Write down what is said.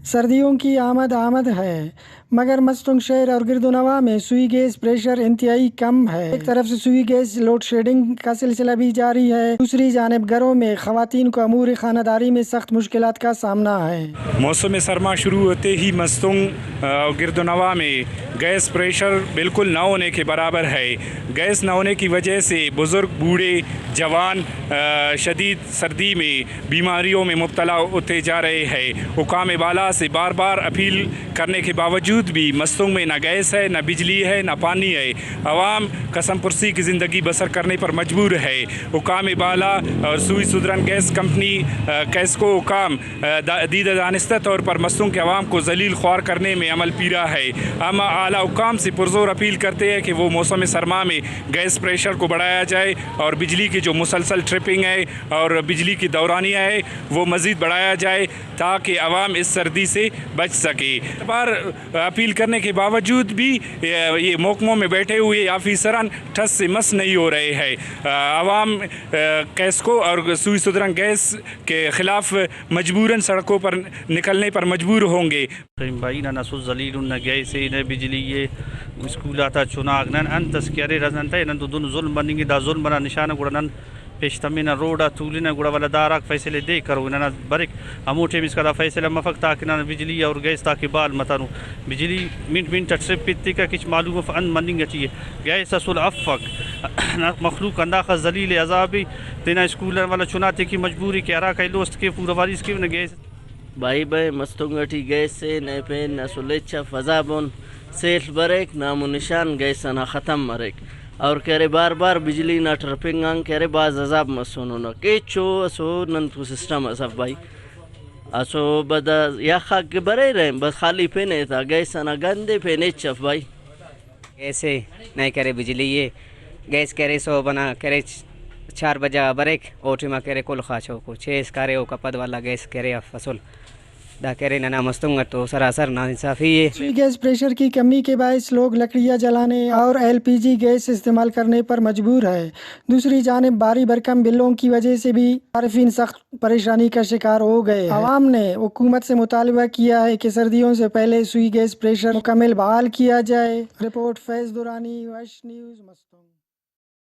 سردیوں کی آمد ہے، مگر مستنگ شہر اور گرد و نواح میں سوئی گیس پریشر انتہائی کم ہے۔ ایک طرف سے سوئی گیس لوڈ شیڈنگ کا سلسلہ بھی جاری ہے، دوسری جانب گھروں میں خواتین کو امور خانہ داری میں سخت مشکلات کا سامنا ہے۔ موسم سرما شروع ہوتے ہی مستنگ اور گرد و نواح میں گیس پریشر بالکل نہ ہونے کے برابر ہے۔ گیس نہ ہونے کی وجہ سے بزرگ، بوڑھے، جوان شدید سردی میں بیماریوں میں مبتلا ہوتے جا رہے ہیں۔ حکام بالا سے بار بار اپیل کرنے کے باوجود بھی مستنگ میں نہ گیس ہے، نہ بجلی ہے، نہ پانی ہے۔ عوام قسم پرسی کی زندگی بسر کرنے پر مجبور ہے۔ حکام بالا اور سوئی سدرن گیس کمپنی کیسکو حکام دیدہ دانستہ طور پر مستنگ کے عوام کو ذلیل خوار کرنے میں عمل پیرا ہے۔ ہم اعلیٰ حکام سے پرزور اپیل کرتے ہیں کہ وہ موسم سرما میں گیس پریشر کو بڑھایا جائے اور بجلی کی جو مسلسل ٹرپنگ ہے اور بجلی کی دورانیہ ہے وہ مزید بڑھایا جائے تاکہ عوام اس سردی سے بچ سکے۔ بار اپیل کرنے کے باوجود بھی یہ محکموں میں بیٹھے ہوئے آفیسران ٹھس سے مس نہیں ہو رہے ہیں۔ عوام کیسکو اور سوئی سدرن گیس کے خلاف مجبوراً سڑکوں پر نکلنے پر مجبور ہوں گے۔ بھائی نہ سو ذلیل نہ گیس نہ بجلی یہ اسکول آتا چناگ نن انتس کیارے رزن تھے نن تو دون ظلم بنیں گے دا ظلم بنا نشانہ گڑا نن پیشتمی نہ روڈا تولینا گڑا والا داراک فیصلے دے کرو نہ برک اموٹے اس کا دا فیصلہ مفق تاکہ نہ بجلی اور گیس تاکہ بال متانو بجلی منٹ ٹرپ پیتی کا کچھ معلوم ان مننگ چاہیے گیس اصل افق مخلوق انداخ ذلیل عذابی تینا اسکول والا چناتے کی مجبوری کہ ارا کئی دوست کے پورا واریس کی نہ گیس بھائی مستنگٹی گیس سے نہ پین نہ سلیچا فضا بون سیل بریک نام و نشان گیس نہ ختم مرک اور کہرے بار بار بجلی نہ ٹرپنگ آن کہرے بعض عذاب مسونو نہ کیچو اسو نن تو سسٹم اصف بھائی اسو بدا یا خاک کے برے رہے بس خالی پینے تھا گیس نہ گندے پینے چف بھائی ایسے نہیں کرے بجلی یہ گیس کرے سو بنا کرے 4 بجا بریک اوٹی ما کرے کل خاچو کو 6 کرے او کپد والا گیس کرے فصل دا کرے نہ مستنگ تو سراسر ناانصافی ہے۔ سوئی گیس پریشر کی کمی کے باعث لوگ لکڑیاں جلانے اور LPG گیس استعمال کرنے پر مجبور ہے۔ دوسری جانب بھاری بھرکم بلوں کی وجہ سے بھی صارفین سخت پریشانی کا شکار ہو گئے۔ عوام نے حکومت سے مطالبہ کیا ہے کہ سردیوں سے پہلے سوئی گیس پریشر مکمل بحال کیا جائے۔ رپورٹ فیض دورانی، وش نیوز، مستنگ۔